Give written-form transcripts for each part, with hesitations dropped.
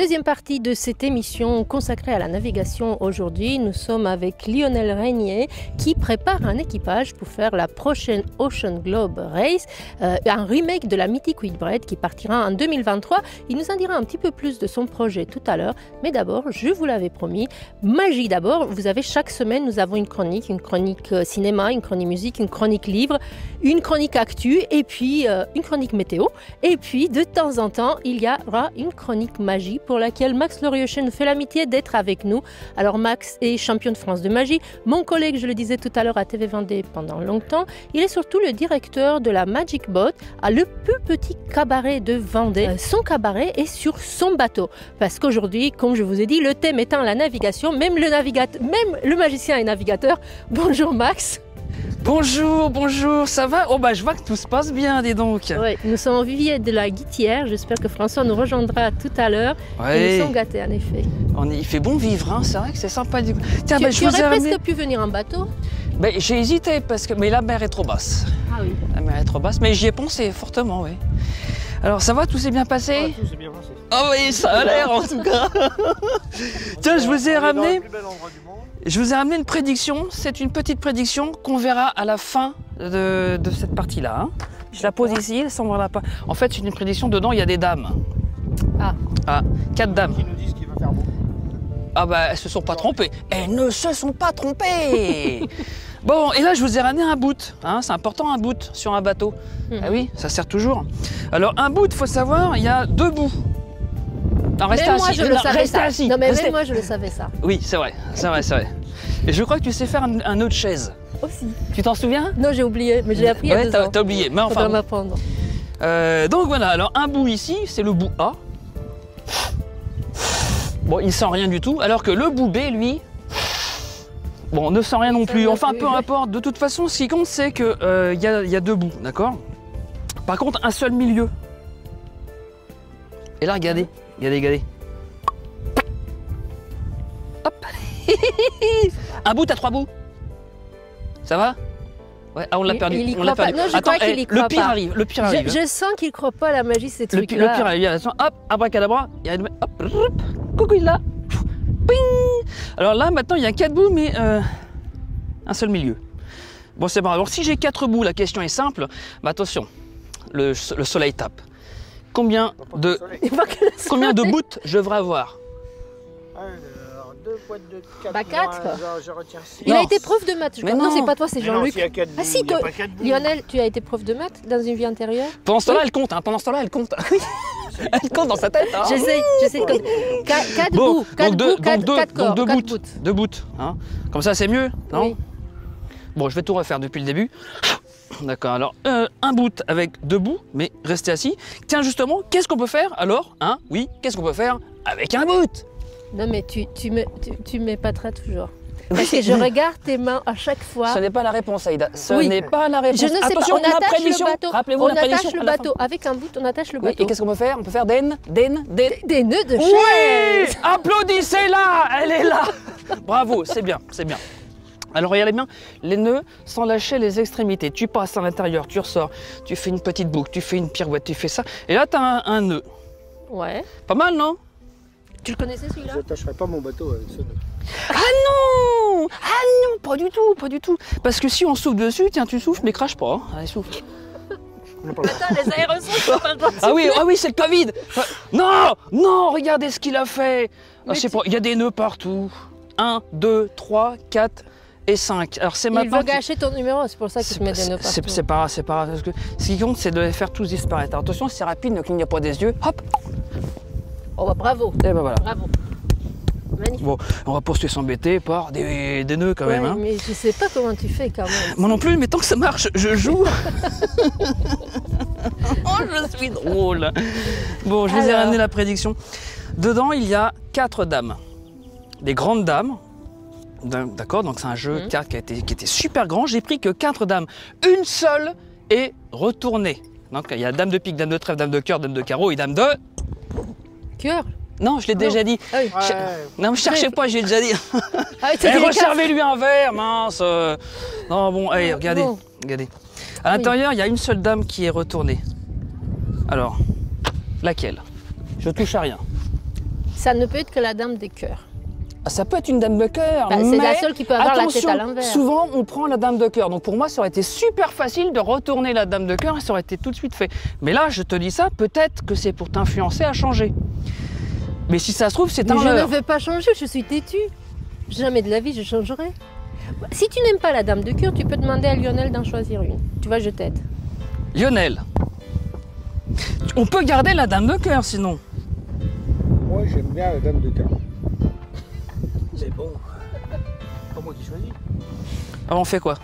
Deuxième partie de cette émission consacrée à la navigation. Aujourd'hui, nous sommes avec Lionel Régnier qui prépare un équipage pour faire la prochaine Ocean Globe Race, un remake de la mythique Whitbread qui partira en 2023. Il nous en dira un petit peu plus de son projet tout à l'heure, mais d'abord, je vous l'avais promis, magie d'abord. Vous avez chaque semaine, nous avons une chronique cinéma, une chronique musique, une chronique livre, une chronique actu et puis une chronique météo. Et puis, de temps en temps, il y aura une chronique magie pour laquelle Max Lorioche nous fait l'amitié d'être avec nous. Alors Max est champion de France de magie, mon collègue, je le disais tout à l'heure à TV Vendée pendant longtemps. Il est surtout le directeur de la Magic Boat à le plus petit cabaret de Vendée. Son cabaret est sur son bateau parce qu'aujourd'hui, comme je vous ai dit, le thème étant la navigation, même le magicien est navigateur. Bonjour Max. Bonjour, bonjour, ça va? Oh bah je vois que tout se passe bien, dis donc. Oui, nous sommes au vivier de la Guittière, j'espère que François nous rejoindra tout à l'heure. Ouais. Et nous sommes gâtés en effet. Il fait bon vivre, hein, c'est vrai que c'est sympa. Tiens, Tu aurais presque pu venir en bateau. J'ai hésité mais la mer est trop basse. Ah oui. La mer est trop basse, mais j'y ai pensé fortement, oui. Alors ça va, tout s'est bien passé? Ouais, tout s'est bien passé. Oh oui, ça a l'air en tout cas. Tiens, je vous ai ramené... Je vous ai ramené une prédiction, c'est une petite prédiction qu'on verra à la fin de cette partie-là. Hein. Je la pose ici, sans voir la... En fait, c'est une prédiction, dedans il y a des dames. Ah, 4 dames. Qui nous disent qu'il va faire beau. Ah bah, elles se sont pas trompées. Elles ne se sont pas trompées. Bon, et là je vous ai ramené un boot. Hein, c'est important un boot sur un bateau. Ah oui, ça sert toujours. Alors un boot, faut savoir, il y a 2 bouts. Non, Même moi, je le savais ça. Assis. Non, mais même moi, je le savais ça. Oui, c'est vrai, c'est vrai, c'est vrai. Et je crois que tu sais faire un nœud de chaise. Aussi. Tu t'en souviens? Non, j'ai oublié, mais j'ai appris il y a 2 ans. T'as oublié, mais enfin. Faudra m'apprendre. Donc voilà, alors un bout ici, c'est le bout A. Bon, il sent rien du tout, alors que le bout B, lui, bon, ne sent rien non plus. Enfin, peu importe. De toute façon, ce qui compte, c'est qu'il y a 2 bouts, d'accord? Par contre, un seul milieu. Et là, regardez. Regardez. Hop. Un bout à 3 bouts. Ça va? Ouais, ah, on l'a perdu. Il y croit pas. Non, je crois qu'il y croit pas. Le pire arrive. Je sens qu'il croit pas à la magie, ces trucs-là. Le pire arrive. Attention, hop, abracadabra. Hop, coucou, il est là. Ping. Alors là, maintenant, il y a 4 bouts, mais un seul milieu. Bon, c'est bon. Alors, si j'ai 4 bouts, la question est simple. Mais attention, le soleil tape. Combien de bouts je devrais avoir? Alors, 2 boîtes de 4. Bah 4. Je retiens 6. Il a été prof de maths. Non, c'est pas toi, c'est Jean-Luc. Ah si, toi, Lionel, tu as été prof de maths dans une vie antérieure? Pendant ce temps-là, elle compte. Hein. Pendant ce temps-là, elle compte. Elle compte dans sa tête. Hein. J'essaie. 4 bouts. 4 corps. 2 bouts. Hein. Comme ça, c'est mieux, non? Oui. Bon, je vais tout refaire depuis le début. D'accord, alors un bout avec 2 bouts, mais restez assis. Tiens, justement, qu'est-ce qu'on peut faire alors? Hein? Oui, qu'est-ce qu'on peut faire avec un bout? Non, mais tu m'épateras toujours. Parce que je regarde tes mains à chaque fois. Ce n'est pas la réponse, Aïda. Ce n'est pas la réponse. Je ne sais Attention, pas, on attache le bateau. Rappelez-vous la prédiction. Le bateau. Avec un bout, on attache le Oui, bateau. et qu'est-ce qu'on peut faire? On peut faire des nœuds de chaise. Oui! Applaudissez-la! Elle est là! Bravo, c'est bien, c'est bien. Alors regardez bien, les nœuds sans lâcher les extrémités. Tu passes à l'intérieur, tu ressors, tu fais une petite boucle, tu fais une pirouette, tu fais ça. Et là, tu as un nœud. Ouais. Pas mal, non? Tu le connaissais celui-là? Je n'attacherai pas mon bateau avec ce nœud. Ah non! Ah non, pas du tout, pas du tout. Parce que si on souffle dessus, tiens, tu souffles, mais crache pas. Hein. Allez, souffle. Attends, les aérosols, pas le droit de souffler. Ah oui, c'est le Covid. Non, regardez ce qu'il a fait. Ah, je sais pas, il y a des nœuds partout. 1, 2, 3, 4... et 5. Alors c'est maintenant. Il veut gâcher ton numéro, c'est pour ça qu'il te met des nœuds partout. C'est pas grave. Parce que ce qui compte, c'est de les faire tous disparaître. Alors, attention, c'est rapide, ne cligne pas des yeux. Hop. Oh bah bravo. Et ben voilà. Bravo. Magnifique. Bon, on va pas se s'embêter par des nœuds quand même. Hein. Mais je sais pas comment tu fais quand même. Moi non plus, mais tant que ça marche, je joue. Oh, je suis drôle. Bon, je vous ai ramené la prédiction. Dedans, il y a 4 dames. Des grandes dames. D'accord, donc c'est un jeu de cartes qui était super grand. J'ai pris que 4 dames. Une seule est retournée. Donc il y a dame de pique, dame de trèfle, dame de cœur, dame de carreau et dame de... Cœur. Non, je l'ai déjà dit. Ah oui. Non, ne cherchez pas, j'ai déjà dit. Ah, Reservez-lui un verre, mince. Non, bon, allez, regardez. Bon. Regardez. À l'intérieur, il y a une seule dame qui est retournée. Alors, laquelle? Je touche à rien. Ça ne peut être que la dame de cœur. Ah, ça peut être une dame de cœur, Bah, c'est la seule qui peut avoir attention, la tête à l'envers. souvent on prend la dame de cœur. Donc pour moi, ça aurait été super facile de retourner la dame de cœur et ça aurait été tout de suite fait. Mais là, je te dis ça, peut-être que c'est pour t'influencer à changer. Mais si ça se trouve, c'est Mais un je ne leurre. veux pas changer, je suis têtue. Jamais de la vie je changerai. Si tu n'aimes pas la dame de cœur, tu peux demander à Lionel d'en choisir une. Tu vois, je t'aide. Lionel, on peut garder la dame de cœur sinon. Moi, j'aime bien la dame de cœur. C'est bon. Pas moi qui choisis. Alors on fait quoi?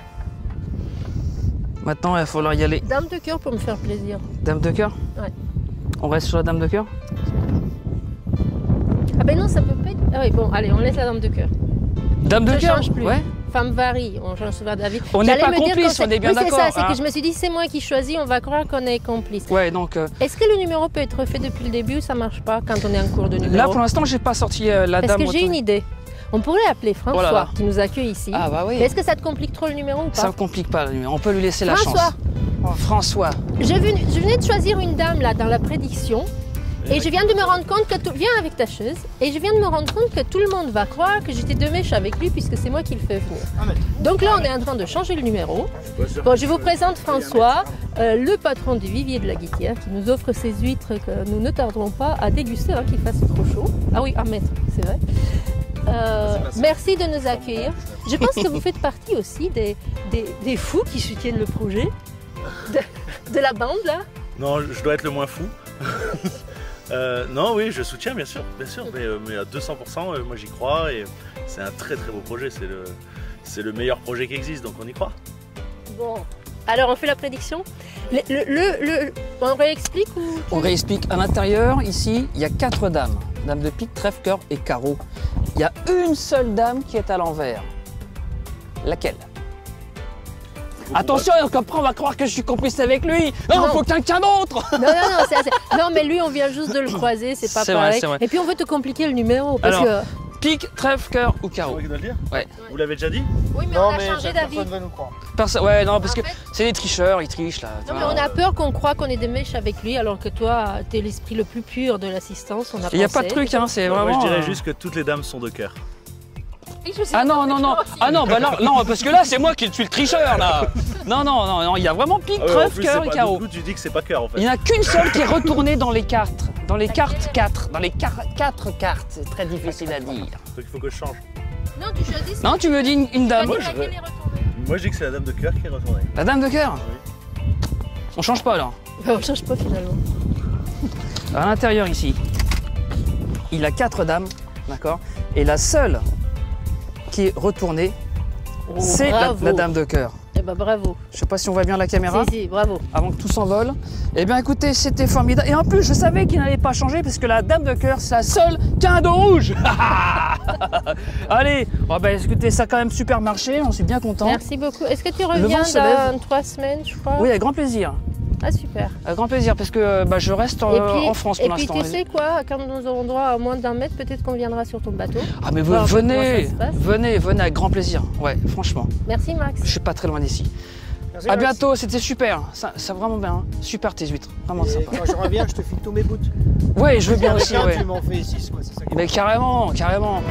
Maintenant, il va falloir y aller. Dame de cœur pour me faire plaisir. Dame de cœur? Ouais. On reste sur la dame de cœur? Ah ben non, ça peut pas être... Ah oui, bon, allez, on laisse la dame de cœur. Dame de Je cœur? change plus. Ouais. Femme varie, on change souvent d'avis. On n'est J'allais pas me dire complices, qu'on on est bien oui, c'est d'accord, ça, c'est hein. que je me suis dit, c'est moi qui choisis, on va croire qu'on est complice. Ouais, donc Est-ce que le numéro peut être fait depuis le début ou ça marche pas quand on est en cours de numéro? là pour l'instant, j'ai pas sorti la Parce dame. que j'ai une idée. On pourrait appeler François, Oh là là. qui nous accueille ici. Ah bah oui. Mais est-ce que ça te complique trop le numéro ou pas? Ça ne complique pas le numéro, on peut lui laisser la François, chance. François. je venais de choisir une dame là dans la prédiction. Et je viens de me rendre compte que viens avec ta chaise. Et je viens de me rendre compte que tout le monde va croire que j'étais de mèche avec lui puisque c'est moi qui le fais venir. Donc là, on est en train de changer le numéro. Bon, je vous présente François, le patron du Vivier de la Guittière, qui nous offre ces huîtres que nous ne tarderons pas à déguster avant qu'il fasse trop chaud. Ah oui, à mettre, c'est vrai. Merci de nous accueillir. Je pense que vous faites partie aussi des fous qui soutiennent le projet de la bande là. Non, je dois être le moins fou. Non, oui, je soutiens, bien sûr, mais à 200%, moi j'y crois et c'est un très très beau projet. C'est le meilleur projet qui existe, donc on y croit. Bon, alors on fait la prédiction. On réexplique ou... On réexplique. À l'intérieur, ici, il y a 4 dames. Dame de pique, trèfle, cœur et carreau. Il y a une seule dame qui est à l'envers. Laquelle? Attention, après on va croire que je suis complice avec lui. Non, Non. il faut quelqu'un d'autre. Non, c'est assez... Non, mais lui, on vient juste de le croiser, c'est pas C'est vrai, pareil. c'est vrai. Et puis on veut te compliquer le numéro parce Alors, que... Pique, trèfle, cœur ou C'est carreau. moi qui dois le dire? Ouais. Vous l'avez déjà dit? Oui, mais Non, on a mais changé d'avis. personne va nous croire. Ouais, non, parce En que fait- c'est des tricheurs, ils trichent là. Non, mais on a peur qu'on croit qu'on est des mèches avec lui, alors que toi, t'es l'esprit le plus pur de l'assistance. Il n'y a pas de truc, hein, c'est vraiment. Moi je dirais juste que toutes les dames sont de cœur. Ah non, non, non. Ah non, bah non, parce que là, c'est moi qui suis le tricheur là. Non, il y a vraiment pique, Ah ouais, en trèfle, plus, cœur c'est et pas- carreau. Du coup, tu dis que c'est pas cœur en fait. Il n'y en a qu'une seule qui est retournée dans les cartes. Dans les cartes 4. Dans les 4 cartes. C'est très difficile à dire. Donc il faut que je change. Non, tu choisis. Non, tu me dis une dame. Moi, Moi je dis que c'est la dame de cœur qui est retournée. La dame de cœur. On change pas là. On change pas finalement. À l'intérieur ici, il a 4 dames, d'accord? Et la seule qui est retournée, Oh, c'est bravo. la dame de cœur. Eh ben bravo. Je sais pas si on voit bien la caméra. Si, bravo. Avant que tout s'envole. Eh bien écoutez, c'était formidable. Et en plus, je savais qu'il n'allait pas changer parce que la dame de cœur, c'est la seule qui a un dos rouge. Allez, oh ben, écoutez, ça a quand même super marché, on est bien content. Merci beaucoup. Est-ce que tu vent reviens se lève. dans 3 semaines, je crois? Oui, avec grand plaisir. Ah, super. Avec grand plaisir parce que bah, je reste en France pour et puis l'instant. tu sais quoi, quand nous aurons droit à moins d'un mètre, peut-être qu'on viendra sur ton bateau. Ah mais Voir un peu venez, comment ça se passe. venez avec grand plaisir. Ouais, franchement, Merci Max. je suis pas très loin d'ici. Merci, À Max. bientôt, c'était super. Ça vraiment bien. Hein. Super tes huîtres, vraiment Et sympa. quand je reviens, je te file tous mes boots. Ouais, je veux bien aussi. Tiens, Ouais. tu m'en fais 6, quoi, c'est ça qui est Mais carrément, carrément.